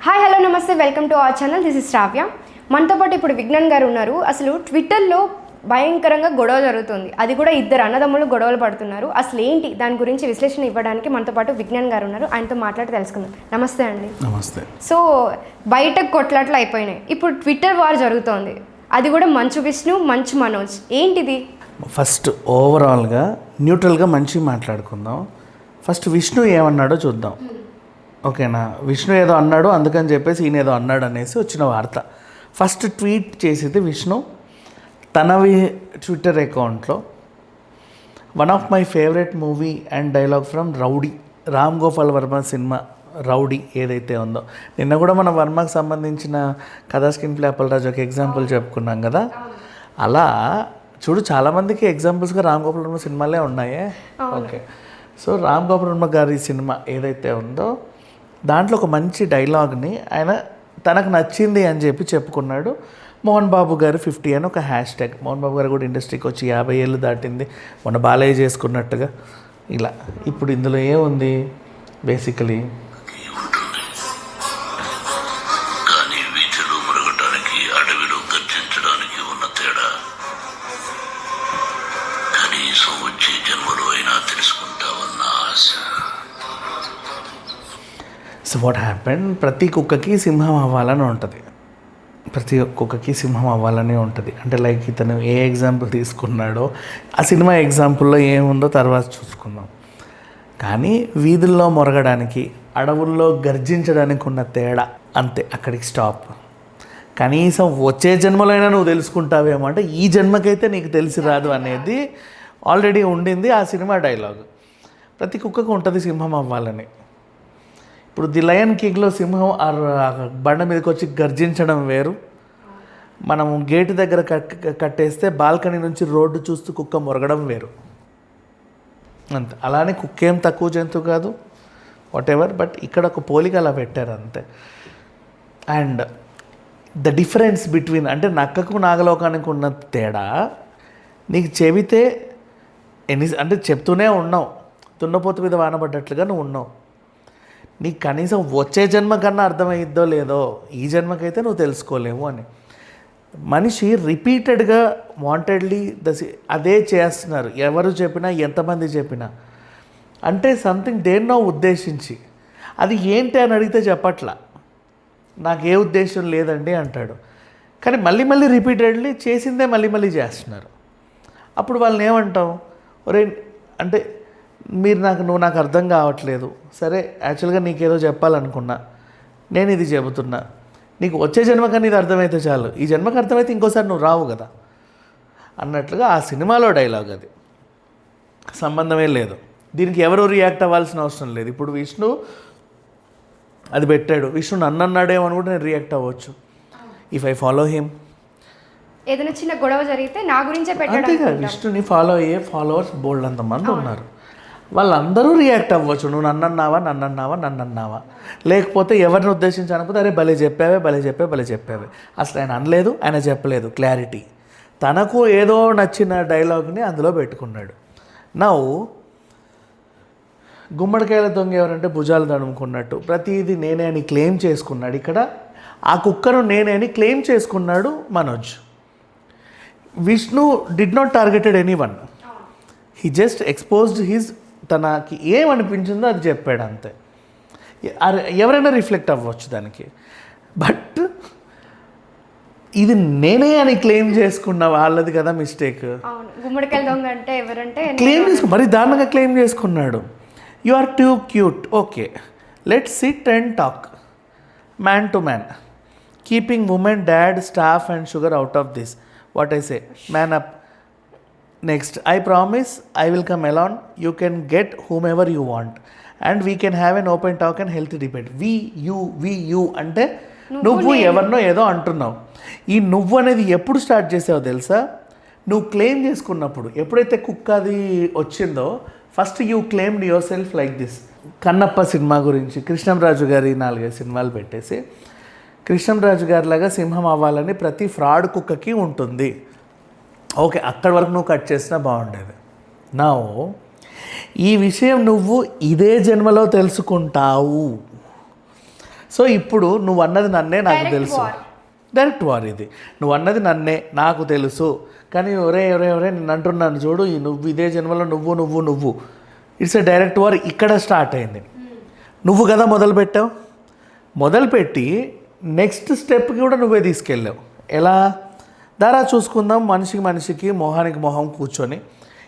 Hi hello నమస్తే welcome to our channel. This is Shravya. మనతో పాటు ఇప్పుడు విజ్ఞాన్ గారు ఉన్నారు. అసలు ట్విట్టర్లో భయంకరంగా గొడవ జరుగుతుంది, అది కూడా ఇద్దరు అన్నదమ్ములు గొడవలు పడుతున్నారు. అసలు ఏంటి దాని గురించి విశ్లేషణ ఇవ్వడానికి మనతో పాటు విజ్ఞాన్ గారు ఉన్నారు. ఆయనతో మాట్లాడి తెలుసుకుందాం. నమస్తే అండి. నమస్తే. సో బయట కొట్లాట్లు అయిపోయినాయి, ఇప్పుడు ట్విట్టర్ వార్ జరుగుతోంది, అది కూడా మంచు విష్ణు మంచు మనోజ్. ఏంటిది? ఫస్ట్ ఓవరాల్గా న్యూట్రల్గా మంచిగా మాట్లాడుకుందాం. ఫస్ట్ విష్ణు ఏమన్నాడో చూద్దాం, ఓకేనా? విష్ణు ఏదో అన్నాడు అందుకని చెప్పేసి ఈయన ఏదో అన్నాడు అనేసి వచ్చిన వార్త. ఫస్ట్ ట్వీట్ చేసేది విష్ణు తనవి ట్విట్టర్ అకౌంట్లో. One of my favourite movie and dialogue from rowdy, Ram Gopal Varma cinema rowdy ఏదైతే ఉందో, నిన్న కూడా మన వర్మకు సంబంధించిన కథా స్క్రీన్ ప్లే అప్పలరాజు ఒక ఎగ్జాంపుల్ చెప్పుకున్నాం కదా. అలా చూడు, చాలామందికి ఎగ్జాంపుల్స్గా రామ్ గోపాల్ వర్మ సినిమాలే ఉన్నాయే. ఓకే, సో రామ్ గోపాల్ వర్మ గారి సినిమా ఏదైతే ఉందో దాంట్లో ఒక మంచి డైలాగ్ని ఆయన తనకు నచ్చింది అని చెప్పి చెప్పుకున్నాడు. మోహన్ బాబు గారు 50 అని ఒక హ్యాష్ ట్యాగ్. మోహన్ బాబు గారు కూడా ఇండస్ట్రీకి వచ్చి 50 ఏళ్ళు దాటింది, మొన్న బాలయ్య చేసుకున్నట్టుగా. ఇలా ఇప్పుడు ఇందులో ఏముంది బేసికలీ, సో వాట్ హ్యాపెన్, ప్రతి కుక్కకి సింహం అవ్వాలని ఉంటుంది, ప్రతి కుక్కకి సింహం అవ్వాలని ఉంటుంది. అంటే లైక్ ఇతను ఏ ఎగ్జాంపుల్ తీసుకున్నాడో ఆ సినిమా ఎగ్జాంపుల్లో ఏముందో తర్వాత చూసుకుందాం. కానీ వీధుల్లో మొరగడానికి, అడవుల్లో గర్జించడానికి ఉన్న తేడా అంతే, అక్కడికి స్టాప్. కనీసం వచ్చే జన్మలైనా నువ్వు తెలుసుకుంటావేమో అంటే ఈ జన్మకైతే నీకు తెలిసి రాదు అనేది ఆల్రెడీ ఉండింది ఆ సినిమా డైలాగ్. ప్రతి కుక్కకు ఉంటుంది సింహం అవ్వాలని. ఇప్పుడు ది లయన్ కింగ్లో సింహం బండ మీదకి వచ్చి గర్జించడం వేరు, మనం గేటు దగ్గర కట్టేస్తే బాల్కనీ నుంచి రోడ్డు చూస్తూ కుక్క మొరగడం వేరు. అంతే. అలానే కుక్క ఏం తక్కువ జంతువు కాదు, వాట్ ఎవర్, బట్ ఇక్కడ ఒక పోలిక అలా పెట్టారు అంతే. అండ్ ద డిఫరెన్స్ బిట్వీన్, అంటే నక్కకు నాగలోకానికి ఉన్న తేడా నీకు చెబితే అంటే చెప్తూనే ఉన్నావు, దున్నపోతు మీద వానబడ్డట్లుగా నువ్వు ఉన్నావు. నీకు కనీసం వచ్చే జన్మ కన్నా అర్థమయ్యిద్దో లేదో, ఈ జన్మకైతే నువ్వు తెలుసుకోలేవు అని. మనిషి రిపీటెడ్గా వాంటెడ్లీ అదే చేస్తున్నారు, ఎవరు చెప్పినా ఎంతమంది చెప్పినా. అంటే సంథింగ్ దేన్నో ఉద్దేశించి, అది ఏంటి అని అడిగితే చెప్పట్లా, నాకే ఉద్దేశం లేదండి అంటాడు. కానీ మళ్ళీ మళ్ళీ రిపీటెడ్లీ చేసిందే మళ్ళీ మళ్ళీ చేస్తున్నారు. అప్పుడు వాళ్ళని ఏమంటావు? ఒరే అంటే నువ్వు నాకు అర్థం కావట్లేదు, సరే యాక్చువల్గా నీకేదో చెప్పాలనుకున్నా, నేను ఇది చెబుతున్నా, నీకు వచ్చే జన్మకన్నా ఇది అర్థమైతే చాలు, ఈ జన్మకు అర్థమైతే ఇంకోసారి నువ్వు రావు కదా అన్నట్లుగా ఆ సినిమాలో డైలాగ్. అది సంబంధమే లేదు, దీనికి ఎవరు రియాక్ట్ అవ్వాల్సిన అవసరం లేదు. ఇప్పుడు విష్ణు అది పెట్టాడు, విష్ణు నన్ను అన్నాడేమో అని కూడా నేను రియాక్ట్ అవ్వచ్చు ఇఫ్ ఐ ఫాలో హిమ్. ఏదైనా చిన్న గొడవ జరిగితే నా గురించే పెట్టాడు. అంతేగా, విష్ణుని ఫాలో అయ్యే ఫాలోవర్స్ బోల్డ్ అంతమంది ఉన్నారు, వాళ్ళందరూ రియాక్ట్ అవ్వచ్చు. నువ్వు నన్నన్నావా, లేకపోతే ఎవరిని ఉద్దేశించి అనకపోతే అరే భలే చెప్పావే. అసలు ఆయన అనలేదు, ఆయన చెప్పలేదు, క్లారిటీ. తనకు ఏదో నచ్చిన డైలాగ్ని అందులో పెట్టుకున్నాడు. నవ్వు గుమ్మడికాయల దొంగ ఎవరంటే భుజాలు తడుముకున్నట్టు ప్రతిదీ నేనే అని క్లెయిమ్ చేసుకున్నాడు. ఇక్కడ ఆ కుక్కను నేనే అని క్లెయిమ్ చేసుకున్నాడు Manoj. Vishnu did not targeted anyone, he just exposed his, తనకి ఏమనిపించిందో అది చెప్పాడు అంతే. ఎవరైనా రిఫ్లెక్ట్ అవ్వచ్చు దానికి. బట్ ఇది నేనే అని క్లెయిమ్ చేసుకున్న వాళ్ళది కదా మిస్టేక్. గుమ్మడికాయల దొంగ అంటే ఎవరంటే క్లెయిమ్ చేసుకు మరి దారుణంగా క్లెయిమ్ చేసుకున్నాడు. You are too cute, okay, let sit and talk man to man, keeping women, dad, staff and sugar out of this. What I say, man up. Next, I promise I will come along. You can get whomever you want and we can have an open talk and healthy debate. We, you అంటే నువ్వు ఎవరినో ఏదో అంటున్నావు. ఈ నువ్వు అనేది ఎప్పుడు start చేసావో తెలుసా? నువ్వు క్లెయిమ్ చేసుకున్నప్పుడు. ఎప్పుడైతే కుక్క అది వచ్చిందో first you claimed your self like this. Kannappa cinema గురించి కృష్ణంరాజు గారి 4-5 సినిమాలు పెట్టేసి, కృష్ణంరాజు గారి లాగా సింహం అవ్వాలని ప్రతి ఫ్రాడ్ కుక్కకి ఉంటుంది. ఓకే, అక్కడి వరకు నువ్వు కట్ చేసినా బాగుండేది. నా ఈ విషయం నువ్వు ఇదే జన్మలో తెలుసుకుంటావు. సో ఇప్పుడు నువ్వు అన్నది నన్నే నాకు Direct తెలుసు, war. డైరెక్ట్ వార్ ఇది. నువ్వు అన్నది నన్నే నాకు తెలుసు, కానీ ఎవరే నేను అంటున్నాను చూడు, ఈ నువ్వు ఇదే జన్మలో నువ్వు ఇట్స్ ఎ డైరెక్ట్ వార్. ఇక్కడ స్టార్ట్ అయింది. నువ్వు కదా మొదలుపెట్టావు, మొదలుపెట్టి నెక్స్ట్ స్టెప్కి కూడా నువ్వే తీసుకెళ్ళావు. ఎలా? దారా చూసుకుందాం, మనిషికి మొహానికి మొహం కూర్చొని,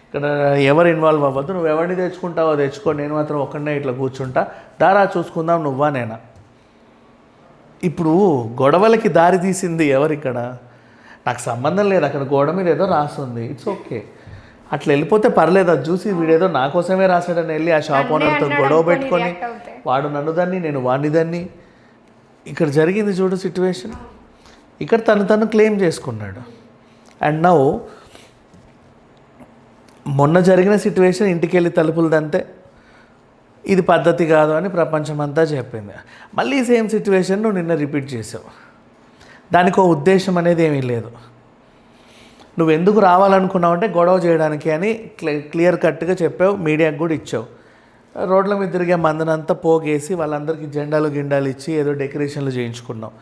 ఇక్కడ ఎవరు ఇన్వాల్వ్ అవ్వద్దు, నువ్వు ఎవరిని తెచ్చుకుంటావో తెచ్చుకో, నేను మాత్రం ఒక్కడనే ఇట్లా కూర్చుంటా, దారా చూసుకుందాం నువ్వా నేనా. ఇప్పుడు గొడవలకి దారి తీసింది ఎవరిక్కడ? నాకు సంబంధం లేదు, అక్కడ గోడ మీద ఏదో రాస్తుంది, ఇట్స్ ఓకే, అట్లా వెళ్ళిపోతే పర్లేదు. అది చూసి వీడేదో నా కోసమే రాశాడని వెళ్ళి ఆ షాప్ ఓనర్తో గొడవ పెట్టుకొని వాడు నన్ను దాన్ని నేను వాడిని దాన్ని. ఇక్కడ జరిగింది చూడు సిచ్యువేషన్, ఇక్కడ తను క్లెయిమ్ చేసుకున్నాడు. అండ్ నౌ మొన్న జరిగిన సిచ్యువేషన్ ఇంటికి వెళ్ళి తలుపులు దంతే ఇది పద్ధతి కాదు అని ప్రపంచమంతా చెప్పింది. మళ్ళీ సేమ్ సిచ్యువేషన్ నువ్వు నిన్న రిపీట్ చేసావు. దానికి ఒక ఉద్దేశం అనేది ఏమీ లేదు. నువ్వు ఎందుకు రావాలనుకున్నావు అంటే గొడవ చేయడానికి అని క్లియర్ కట్గా చెప్పావు, మీడియాకి కూడా ఇచ్చావు. రోడ్ల మీద తిరిగే మందనంతా పోగేసి వాళ్ళందరికీ జెండాలు గిండాలు ఇచ్చి ఏదో డెకరేషన్లు చేయించుకున్నావు.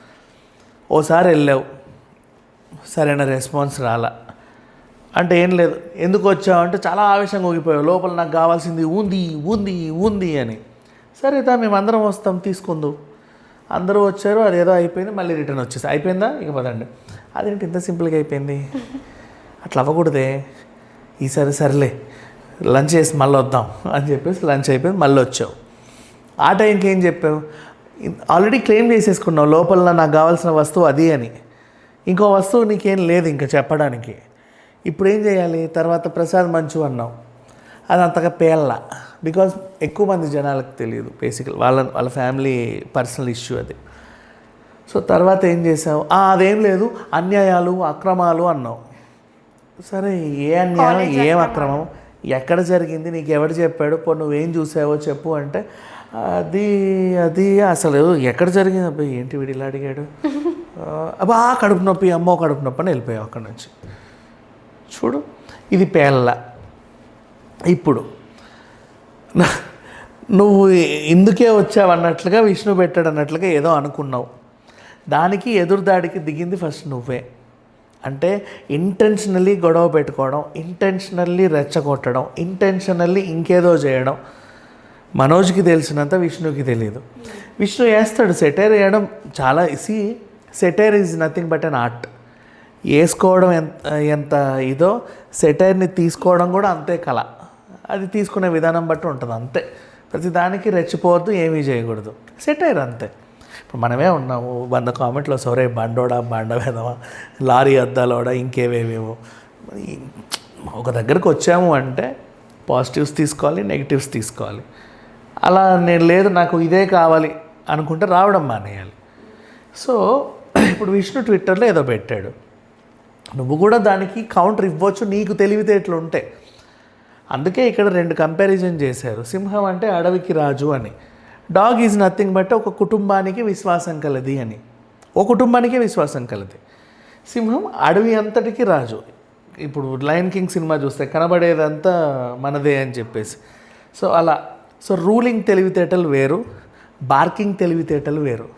ఓసారి వెళ్ళావు, సరైన రెస్పాన్స్ రాలా. అంటే ఏం లేదు, ఎందుకు వచ్చావు అంటే చాలా ఆవేశంగా ఊగిపోయావు, లోపల నాకు కావాల్సింది ఉంది అని. సరే మేమందరం వస్తాం తీసుకుందు. అందరూ వచ్చారు, అదేదో అయిపోయింది, మళ్ళీ రిటర్న్ వచ్చేసి అయిపోయిందా ఇక పదండి. అదేంటి ఇంత సింపుల్గా అయిపోయింది, అట్లా అవ్వకూడదే. ఈసారి సర్లే లంచ్ చేసి మళ్ళీ వద్దాం అని చెప్పేసి లంచ్ అయిపోయింది, మళ్ళీ వచ్చావు. ఆ టైంకి ఏం చెప్పావు? ఆల్రెడీ క్లెయిమ్ చేసేసుకున్నావు లోపల నాకు కావాల్సిన వస్తువు అది అని. ఇంకో వస్తువు నీకేం లేదు ఇంకా చెప్పడానికి. ఇప్పుడు ఏం చేయాలి? తర్వాత ప్రసాద్ మంచు అన్నావు, అది అంతగా పేల్ల. బికాజ్ ఎక్కువ మంది జనాలకు తెలియదు బేసికల్, వాళ్ళ ఫ్యామిలీ పర్సనల్ ఇష్యూ అది. సో తర్వాత ఏం చేసావు? అదేం లేదు, అన్యాయాలు అక్రమాలు అన్నావు. సరే ఏ అన్యాయం ఏం అక్రమం ఎక్కడ జరిగింది, నీకు ఎవడు చెప్పాడు, నువ్వేం చూసావో చెప్పు అంటే అది అసలు ఎక్కడ జరిగింది అబ్బాయి, ఏంటి వీడు ఇలా అడిగాడు, అబ్బా కడుపు నొప్పి, అమ్మో కడుపు నొప్పి అని వెళ్ళిపోయావు అక్కడి నుంచి. చూడు ఇది పేల్ల. ఇప్పుడు నువ్వు ఇందుకే వచ్చావు అన్నట్లుగా విష్ణు పెట్టాడు అన్నట్లుగా ఏదో అనుకున్నావు. దానికి ఎదురుదాడికి దిగింది ఫస్ట్ నువ్వే. అంటే ఇంటెన్షనల్లీ గొడవ పెట్టుకోవడం, ఇంటెన్షనల్లీ రెచ్చగొట్టడం, ఇంటెన్షనల్లీ ఇంకేదో చేయడం మనోజ్కి తెలిసినంత విష్ణుకి తెలియదు. విష్ణు వేస్తాడు సెటైర్ వేయడం చాలా satire is nothing but an art. వేసుకోవడం ఎంత ఇదో సెటైర్ని తీసుకోవడం కూడా అంతే కళ. అది తీసుకునే విధానం బట్టి ఉంటుంది అంతే. ప్రతిదానికి రెచ్చిపోవద్దు, ఏమీ చేయకూడదు, సెటైర్ అంతే. ఇప్పుడు మనమే ఉన్నాము 100 కామెంట్లో సొరే బండోడా బండవేదమా లారీ అద్దాలోడా ఇంకేవేమేమో. ఒక దగ్గరకు వచ్చాము అంటే పాజిటివ్స్ తీసుకోవాలి, నెగిటివ్స్ తీసుకోవాలి. అలా నేను లేదు నాకు ఇదే కావాలి అనుకుంటే రావడం మానేయాలి. సో ఇప్పుడు విష్ణు ట్విట్టర్లో ఏదో పెట్టాడు, నువ్వు కూడా దానికి కౌంటర్ ఇవ్వచ్చు నీకు తెలివితేటలు ఉంటే. అందుకే ఇక్కడ 2 కంపారిజన్ చేశారు. సింహం అంటే అడవికి రాజు అని, డాగ్ ఈజ్ నథింగ్ బట్ ఒక కుటుంబానికి విశ్వాసం కలది అని. ఓ కుటుంబానికే విశ్వాసం కలది. సింహం అడవి అంతటికి రాజు. ఇప్పుడు లయన్ కింగ్ సినిమా చూస్తే కనబడేదంతా మనదే అని చెప్పేసి. సో అలా రూలింగ్ తెలివితేటలు వేరు, బార్కింగ్ తెలివితేటలు వేరు.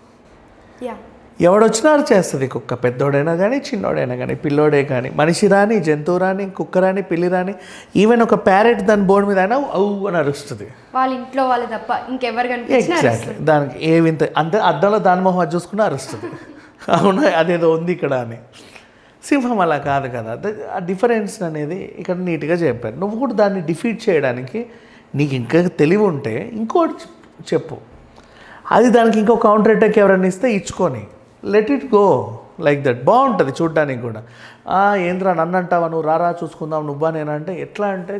ఎవడొచ్చినా చేస్తుంది కుక్క, పెద్దోడైనా కానీ చిన్నోడైనా కానీ, పిల్లోడే కానీ, మనిషి రాని, జంతువు రాని, కుక్క రాని, పిల్లి రాని, ఈవెన్ ఒక ప్యారెట్ దాని బోర్డు మీద అయినా అవు అని అరుస్తుంది. వాళ్ళ ఇంట్లో వాళ్ళు తప్ప ఇంకెవరు కనిపించినా ఎగ్జాక్ట్లీ. దానికి ఏ వింత అంతే, అద్దంలో దాని మొహం అది చూసుకుని అరుస్తుంది. అవునా అదేదో ఉంది ఇక్కడ అని. సింహం అలా కాదు కదా. ఆ డిఫరెన్స్ అనేది ఇక్కడ నీట్గా చెప్పారు. నువ్వు కూడా దాన్ని డిఫీట్ చేయడానికి నీకు ఇంకా తెలివి ఉంటే ఇంకోటి చెప్పు, అది దానికి ఇంకో కౌంటర్ అటాక్ ఎవరైనా ఇస్తే ఇచ్చుకొని let it go like that. బాగుంటుంది చూడ్డానికి కూడా. ఏంద్రా నన్ను అంటావా, నువ్వు రారా చూసుకుందాం నువ్వా నేనంటే ఎట్లా అంటే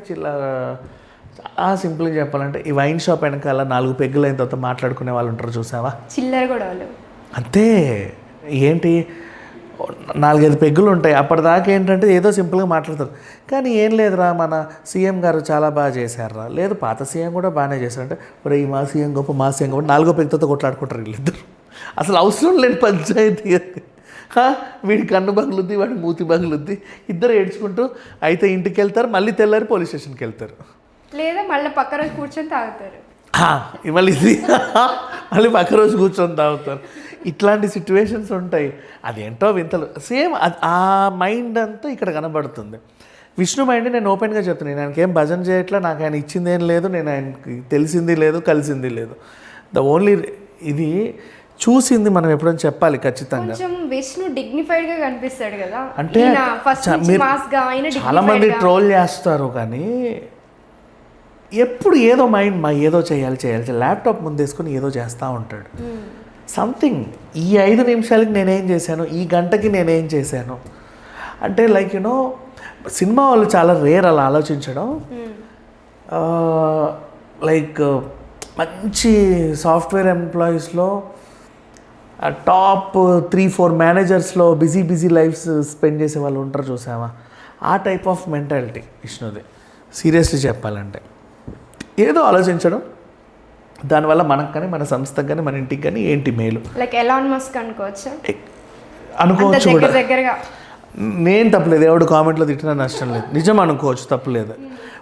సింపుల్గా చెప్పాలంటే ఈ వైన్ షాప్ వెనకాల 4 పెగ్గులు అయిన తర్వాత మాట్లాడుకునే వాళ్ళు ఉంటారు చూసావా, చిల్లర గొడవలు అంతే. ఏంటి 4-5 పెగ్గులు ఉంటాయి, అప్పటిదాకా ఏంటంటే ఏదో సింపుల్గా మాట్లాడతారు. కానీ ఏం లేదురా మన సీఎం గారు చాలా బాగా చేశారా, లేదు పాత సీఎం కూడా బాగానే చేశారంటే మరి ఈ మా సీఎం గొప్ప మా సీఎం గొప్ప 4వ పెగ్గుతో కొట్లాడుకుంటారు వీళ్ళిద్దరు. అసలు అవసరం లేని పంచాయతీ. వీడి కన్ను పగులుద్ది, వాడి మూతి పగులుద్ది, ఇద్దరు ఏడ్చుకుంటూ అయితే ఇంటికి వెళ్తారు, మళ్ళీ తెల్లారి పోలీస్ స్టేషన్కి వెళ్తారు, లేదా మళ్ళీ పక్క రోజు కూర్చొని తాగుతారు. మళ్ళీ ఇది మళ్ళీ పక్క రోజు కూర్చొని తాగుతారు. ఇట్లాంటి సిచ్యువేషన్స్ ఉంటాయి. అదేంటో వింతలు. సేమ్ ఆ మైండ్ అంతా ఇక్కడ కనబడుతుంది. విష్ణు మైండ్ నేను ఓపెన్గా చెప్తున్నాను, ఆయనకి ఏం భజన చేయట్లా, నాకు ఆయన ఇచ్చింది ఏం లేదు, నేను ఆయనకి తెలిసింది లేదు, కలిసింది లేదు. ద ఓన్లీ ఇది చూసింది మనం ఎప్పుడైనా చెప్పాలి ఖచ్చితంగా. కొంచెం విష్ణు డిగ్నిఫైడ్ గా కనిపిస్తాడు కదా, అంటే చాలా మంది ట్రోల్ చేస్తారు కానీ ఎప్పుడు ఏదో మైండ్ ఏదో చేయాలి ల్యాప్టాప్ ముందేసుకొని ఏదో చేస్తూ ఉంటాడు. సంథింగ్ ఈ 5 నిమిషాలకి నేనేం చేశాను, ఈ గంటకి నేనేం చేశాను అంటే లైక్ యూనో సినిమా వాళ్ళు చాలా రేర్ అలా ఆలోచించడం. లైక్ మంచి సాఫ్ట్వేర్ ఎంప్లాయీస్లో టాప్ 3-4 మేనేజర్స్లో బిజీ లైఫ్స్ స్పెండ్ చేసే వాళ్ళు ఉంటారు చూసావా, ఆ టైప్ ఆఫ్ మెంటాలిటీ విష్ణుది. సీరియస్లీ చెప్పాలంటే ఏదో ఆలోచించడం, దానివల్ల మనకు కానీ మన సంస్థకు కానీ మన ఇంటికి కానీ ఏంటి మేలు. లైక్ ఎలాన్ మస్క్ అనుకోవచ్చు కూడా. దగ్గరగా నేను తప్పలేదు, ఎవడు కామెంట్లో తిట్టినా నష్టం లేదు, నిజం అనుకోవచ్చు, తప్పలేదు.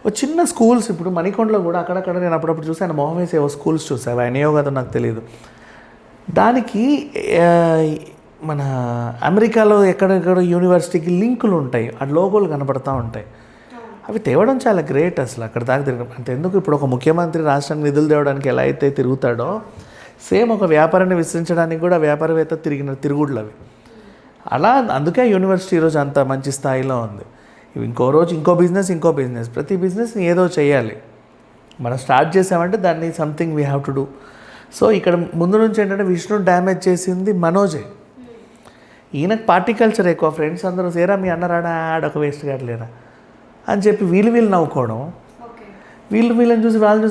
ఒక చిన్న స్కూల్స్ ఇప్పుడు మణికొండలో కూడా అక్కడక్కడ నేను అప్పుడప్పుడు చూసి ఆయన మొహం వేసి ఏవో స్కూల్స్ చూసావు, ఆయనయో కదా నాకు తెలియదు. దానికి మన అమెరికాలో ఎక్కడెక్కడ యూనివర్సిటీకి లింకులు ఉంటాయి, ఆ లోగోలు కనపడతా ఉంటాయి. అవి తేవడం చాలా గ్రేట్ అసలు. అక్కడ దాకా తిరగడం అంటే ఎందుకు, ఇప్పుడు ఒక ముఖ్యమంత్రి రాష్ట్రానికి నిధులు తేవడానికి ఎలా అయితే తిరుగుతాడో సేమ్ ఒక వ్యాపారాన్ని విస్తరించడానికి కూడా వ్యాపారవేత్త తిరిగిన తిరుగుళ్ళు అవి. అలా అందుకే యూనివర్సిటీ ఈరోజు అంత మంచి స్థాయిలో ఉంది. ఇంకో రోజు ఇంకో బిజినెస్, ప్రతి బిజినెస్ని ఏదో చేయాలి. మనం స్టార్ట్ చేసామంటే దాన్ని something we have to do. So ఇక్కడ ముందు నుంచి ఏంటంటే విష్ణు డ్యామేజ్ చేసింది మనోజే. ఈయనకు పార్టీ కల్చర్ ఎక్కువ, ఫ్రెండ్స్ అందరూ సేరా మీ అన్నరాడా ఆడొక వేస్ట్ కావట్లేరా అని చెప్పి వీళ్ళు నవ్వుకోవడం, వీళ్ళని చూసి వాళ్ళు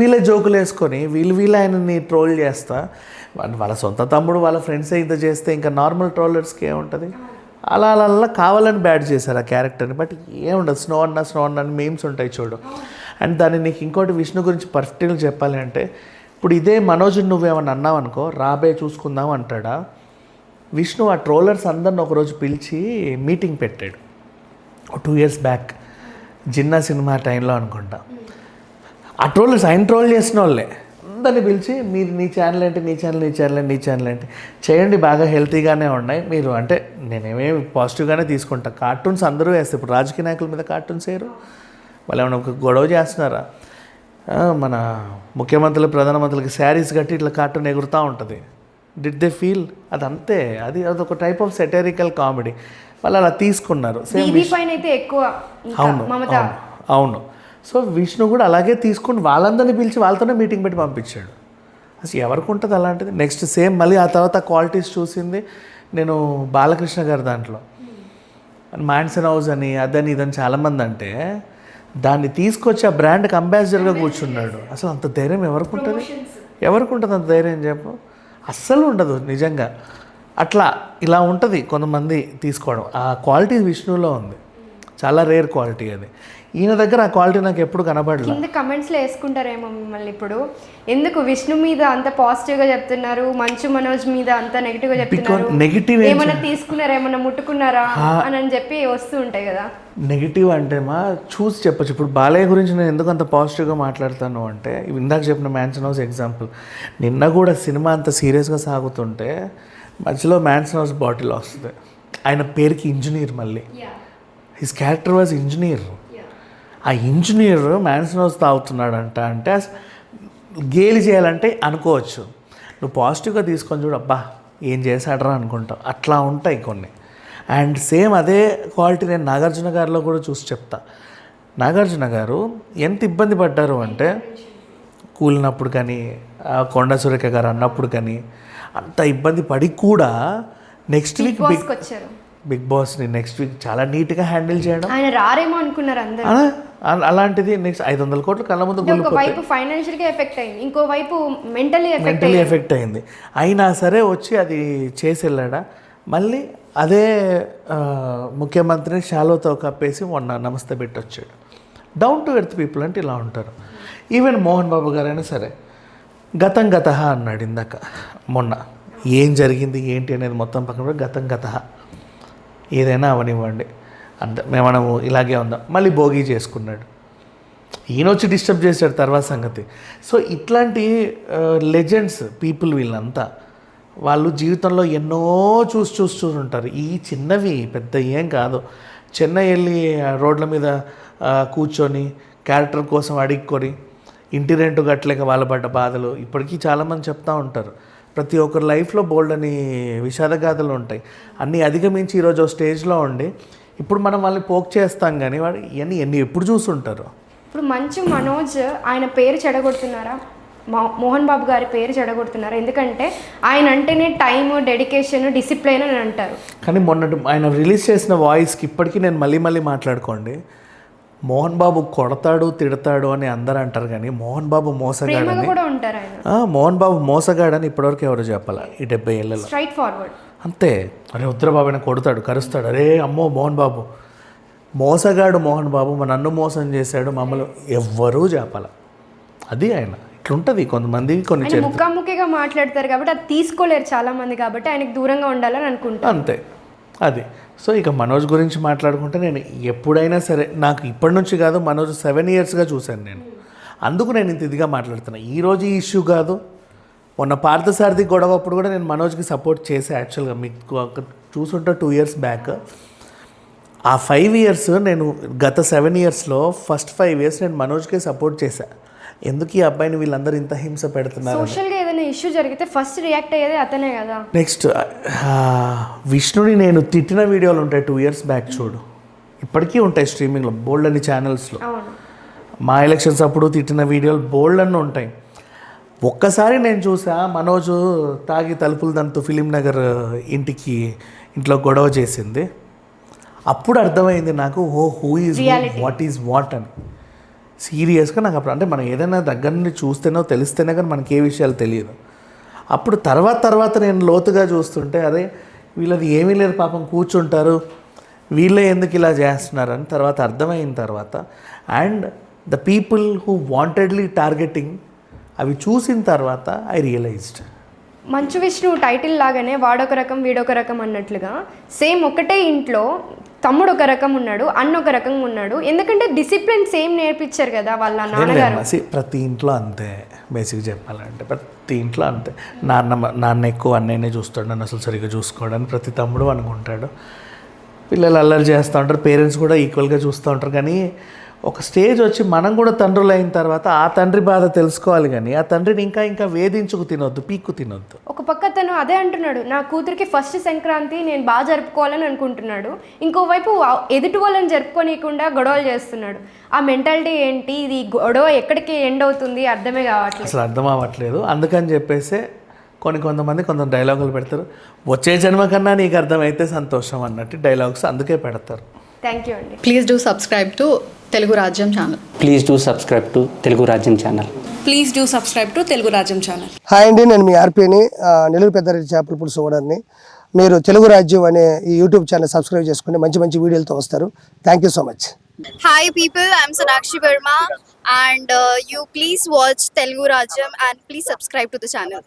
వీళ్ళే జోకులు వేసుకొని వీళ్ళు ఆయనని ట్రోల్ చేస్తా, వాళ్ళ సొంత తమ్ముడు వాళ్ళ ఫ్రెండ్సే ఇంత చేస్తే ఇంకా నార్మల్ ట్రోలర్స్కి ఏముంటుంది. అలా కావాలని బ్యాడ్ చేశారు ఆ క్యారెక్టర్ని. బట్ ఏముండదు, స్నో అన్న అని మీమ్స్ ఉంటాయి చూడు. అండ్ దాన్ని నీకు ఇంకోటి విష్ణు గురించి పర్ఫెక్ట్గా చెప్పాలి అంటే, ఇప్పుడు ఇదే మనోజ్ నువ్వేమన్నా అన్నావు అనుకో, రాబే చూసుకుందాం అంటాడా. విష్ణు ఆ ట్రోలర్స్ అందరిని ఒకరోజు పిలిచి మీటింగ్ పెట్టాడు 2 years బ్యాక్, జిన్నా సినిమా టైంలో అనుకుంటా. ఆ ట్రోలర్స్ ఆయన ట్రోల్ చేసిన వాళ్ళే అందరిని పిలిచి, మీరు నీ ఛానల్ ఏంటి చేయండి, బాగా హెల్తీగానే ఉన్నాయి మీరు. అంటే నేనేమేమి పాజిటివ్గానే తీసుకుంటా. కార్టూన్స్ అందరూ వేస్తారు, ఇప్పుడు రాజకీయ నాయకుల మీద కార్టూన్స్ వేయరు, వాళ్ళు ఏమైనా ఒక గొడవ చేస్తున్నారా. మన ముఖ్యమంత్రులు ప్రధానమంత్రులకి శారీస్ కట్టి ఇట్లా కార్టూన్ ఎగురుతూ ఉంటుంది. డిడ్ దే ఫీల్ అదంతే, అదొక టైప్ ఆఫ్ సెటరికల్ కామెడీ. వాళ్ళు అలా తీసుకున్నారు. అవును. సో విష్ణు కూడా అలాగే తీసుకుని వాళ్ళందరినీ పిలిచి వాళ్ళతోనే మీటింగ్ పెట్టి పంపించాడు. అసలు ఎవరికి ఉంటుంది అలాంటిది. నెక్స్ట్ సేమ్ మళ్ళీ ఆ తర్వాత క్వాలిటీస్ చూసింది నేను బాలకృష్ణ గారి దాంట్లో. మ్యాన్సన్ హౌస్ అని అదని ఇదని చాలామంది అంటే దాన్ని తీసుకొచ్చి ఆ బ్రాండ్కి అంబాసిడర్గా కూర్చున్నాడు. అసలు అంత ధైర్యం ఎవరికి ఉంటుంది అంత ధైర్యం చెప్పు, అస్సలు ఉండదు నిజంగా. అట్లా ఇలా ఉంటుంది కొంతమంది తీసుకోవడం. ఆ క్వాలిటీ విష్ణులో ఉంది, చాలా రేర్ క్వాలిటీ అది. ఈయన దగ్గర ఆ క్వాలిటీ నాకు ఎప్పుడు కనబడలేదు. కింద కమెంట్స్లో వేసుకుంటారేమో మిమ్మల్ని, ఇప్పుడు ఎందుకు విష్ణు మీద అంత పాజిటివ్గా చెప్తున్నారు, మంచు మనోజ్ మీద అంత నెగిటివ్గా చెప్తున్నారు, నెగిటివ్ ఏమైనా తీసుకున్నారా, ఏమైనా ముట్టుకున్నారా అని చెప్పి వస్తూ ఉంటాయి కదా. నెగిటివ్ అంటే చూసి చెప్పచ్చు. ఇప్పుడు బాలయ్య గురించి నేను ఎందుకు అంత పాజిటివ్గా మాట్లాడతాను అంటే, ఇందాక చెప్పిన మ్యాన్సన్ హౌస్ ఎగ్జాంపుల్. నిన్న కూడా సినిమా అంత సీరియస్గా సాగుతుంటే మధ్యలో మ్యాన్సన్ హౌస్ బాటిల్ వస్తుంది. ఆయన పేరుకి ఇంజనీర్, మళ్ళీ హిస్ క్యారెక్టర్ వాజ్ ఇంజనీర్. ఆ ఇంజనీర్ మ్యాన్సన్ హౌస్ తాగుతున్నాడంట అంటే గేలి చేయాలంటే అనుకోవచ్చు. నువ్వు పాజిటివ్గా తీసుకొని చూడు, అబ్బా ఏం చేశాడరా అనుకుంటావు. అట్లా ఉంటాయి కొన్ని. అండ్ సేమ్ అదే క్వాలిటీ నేను నాగార్జున గారిలో కూడా చూసి చెప్తా. నాగార్జున గారు ఎంత ఇబ్బంది పడ్డారు అంటే, కూలినప్పుడు కానీ కొండ సురేఖ గారు అన్నప్పుడు కానీ అంత ఇబ్బంది పడి కూడా నెక్స్ట్ వీక్ బిగ్ బాస్ని నెక్స్ట్ వీక్ చాలా నీట్గా హ్యాండిల్ చేయడం. ఆయన రారేమో అనుకున్నారు అందరూ. అలాంటిది నెక్స్ట్ 500 కోట్లు కళ్ళ ముందు ఒకవైపు ఫైనాన్షియల్గా ఎఫెక్ట్ అయింది, ఇంకోవైపు మెంటలీ ఎఫెక్ట్ అయింది. అయినా సరే వచ్చి అది చేసి వెళ్ళాడా. మళ్ళీ అదే ముఖ్యమంత్రిని షాలోతో కప్పేసి మొన్న నమస్తే పెట్టి వచ్చాడు. డౌన్ టు ఎర్త్ పీపుల్ అంటే ఇలా ఉంటారు. ఈవెన్ మోహన్ బాబు గారైనా సరే గతం గతహ అన్నాడు ఇందాక. మొన్న ఏం జరిగింది ఏంటి అనేది మొత్తం పక్కన గతం గతహ, ఏదైనా అవనివ్వండి అంత మనము ఇలాగే ఉందాం. మళ్ళీ భోగి చేసుకున్నాడు. ఈయన వచ్చి డిస్టర్బ్ చేశాడు తర్వాత సంగతి. సో ఇట్లాంటి లెజెండ్స్ పీపుల్ వీళ్ళంతా వాళ్ళు జీవితంలో ఎన్నో చూసి ఉంటారు. ఈ చిన్నవి పెద్ద ఏం కాదు. చెన్నై వెళ్ళి రోడ్ల మీద కూర్చొని క్యారెక్టర్ కోసం అడిక్కొని ఇంటి రెంటు కట్టలేక వాళ్ళు పడ్డ బాధలు ఇప్పటికీ చాలామంది చెప్తూ ఉంటారు. ప్రతి ఒక్కరి లైఫ్లో బోల్డ్ అని విషాదగాథలు ఉంటాయి. అన్నీ అధిగమించి ఈరోజు స్టేజ్లో ఉండి ఇప్పుడు మనం వాళ్ళని పోక్ చేస్తాం, కానీ వాడు ఎన్ని ఎప్పుడు చూస్తుంటారు. ఇప్పుడు మంచు మనోజ్ ఆయన పేరు చెడగొడుతున్నారా? మోహన్ బాబు గారి పేరు చెడగొడుతున్నారు. ఎందుకంటే ఆయన అంటేనే టైం, డెడికేషన్, డిసిప్లైన్ అని అంటారు. కానీ మొన్నటి ఆయన రిలీజ్ చేసిన వాయిస్కి ఇప్పటికీ నేను మళ్ళీ మాట్లాడుకోండి, మోహన్ బాబు కొడతాడు తిడతాడు అని అందరూ అంటారు, కానీ మోహన్ బాబు మోసగాడని కూడా ఉంటారు ఆయన. మోహన్ బాబు మోసగాడని ఇప్పటివరకు ఎవరు చెప్పాల ఈ 70 ఏళ్ళలో. స్ట్రైట్ ఫార్వర్డ్ అంతే. అరే ఉత్తరబాబు అయినా కొడతాడు కరుస్తాడు, అరే అమ్మో మోహన్ బాబు మోసగాడు, మోహన్ బాబు నన్ను మోసం చేశాడు మమ్మల్ని ఎవ్వరూ చెప్పాల. అది ఆయన ఇట్లుంటుంది. కొంతమంది కొన్ని ముఖాముఖిగా మాట్లాడతారు కాబట్టి అది తీసుకోలేరు చాలామంది, కాబట్టి ఆయనకు దూరంగా ఉండాలని అనుకుంటాను. అంతే అది. సో ఇక మనోజ్ గురించి మాట్లాడుకుంటే నేను ఎప్పుడైనా సరే, నాకు ఇప్పటి నుంచి కాదు, మనోజ్ 7 ఇయర్స్గా చూశాను నేను. అందుకు నేను ఇంత ఇదిగా మాట్లాడుతున్నా. ఈరోజు ఈ ఇష్యూ కాదు, మొన్న పార్థసారథి గొడవ అప్పుడు కూడా నేను మనోజ్కి సపోర్ట్ చేసా. యాక్చువల్గా మీకు చూసుంటే 2 ఇయర్స్ బ్యాక్. ఆ 5 ఇయర్స్ నేను గత 7 ఇయర్స్లో ఫస్ట్ 5 ఇయర్స్ నేను మనోజ్కే సపోర్ట్ చేశా. ఎందుకు ఈ అబ్బాయిని వీళ్ళందరూ ఇంత హింస పెడుతున్నారు. సోషల్గా ఏదైనా ఇష్యూ జరిగితే ఫస్ట్ రియాక్ట్ అయ్యేది అతనే కదా. నెక్స్ట్ విష్ణుని నేను తిట్టిన వీడియోలు ఉంటాయి 2 ఇయర్స్ బ్యాక్, చూడు. ఇప్పటికీ ఉంటాయి స్ట్రీమింగ్లో బోల్డ్ అన్ని ఛానల్స్లో. మా ఎలక్షన్స్ అప్పుడు తిట్టిన వీడియోలు బోల్డ్ అన్నీ ఉంటాయి. ఒక్కసారి నేను చూసా మనోజు తాగి తలుపులు దంతు ఫిలిం నగర్ ఇంట్లో గొడవ చేసింది. అప్పుడు అర్థమైంది నాకు, who is what is what అని. సీరియస్గా నాకు అప్పుడు, అంటే మనం ఏదైనా దగ్గర నుండి చూస్తేనో తెలిస్తేనే కానీ మనకి ఏ విషయాలు తెలియదు. అప్పుడు తర్వాత నేను లోతుగా చూస్తుంటే, అరే వీళ్ళది ఏమీ లేదు పాపం, కూర్చుంటారు, వీళ్ళే ఎందుకు ఇలా చేస్తున్నారని తర్వాత అర్థమైన తర్వాత, and the people who wantedly targeting అవి చూసిన తర్వాత I realised. Manchu Vishnu title లాగానే వాడొక రకం వీడొక రకం అన్నట్లుగా సేమ్ ఒకటే ఇంట్లో తమ్ముడు ఒక రకం ఉన్నాడు, అన్న ఒక రకంగా ఉన్నాడు. ఎందుకంటే డిసిప్లిన్ సేమ్ నేర్పించారు కదా వాళ్ళ నాన్నగారు. ప్రతి ఇంట్లో అంతే, బేసిక్ చెప్పాలంటే ప్రతి ఇంట్లో అంతే. నాన్న ఎక్కువ అన్నయ్యనే చూస్తాడు, నన్ను అసలు సరిగ్గా చూసుకోవడానికి ప్రతి తమ్ముడు అనుకుంటాడు. పిల్లలు అల్లరి చేస్తూ ఉంటారు, పేరెంట్స్ కూడా ఈక్వల్గా చూస్తూ ఉంటారు. కానీ ఒక స్టేజ్ వచ్చి మనం కూడా తండ్రులు అయిన తర్వాత ఆ తండ్రి బాధ తెలుసుకోవాలి, కానీ ఆ తండ్రిని ఇంకా వేధించుకు తినొద్దు, పీక్కు తినొద్దు. ఒక పక్క తను అదే అంటున్నాడు, నా కూతురికి ఫస్ట్ సంక్రాంతి నేను బాగా జరుపుకోవాలని అనుకుంటున్నాడు. ఇంకోవైపు ఎదుటి వాళ్ళని జరుపుకోనీయకుండా గొడవలు చేస్తున్నాడు. ఆ మెంటాలిటీ ఏంటి? ఇది గొడవ ఎక్కడికి ఎండ్ అవుతుంది అర్థమే కావట్లేదు, అసలు అర్థం అవ్వట్లేదు. అందుకని చెప్పేసి కొంత డైలాగులు పెడతారు, వచ్చే జన్మ కన్నా నీకు అర్థమైతే సంతోషం అన్నట్టు డైలాగ్స్ అందుకే పెడతారు. థ్యాంక్ యూ అండి. Please do subscribe to Telugu Rajyam channel. Please do subscribe to Telugu Rajyam channel. Please do subscribe to Telugu Rajyam channel. Hi అండి, నేను మీ ఆర్పీని, నెల్లూరు పెద్దారెడ్డి చేపల పులుసు ఓనర్ని. మీరు తెలుగు రాజ్యం అనే ఈ యూట్యూబ్ ఛానల్ సబ్స్క్రైబ్ చేసుకుని మంచి వీడియోలతో వస్తారు. Thank you so much. Hi people, I'm Sonakshi Verma and you please watch Telugu Rajyam and please subscribe to the channel.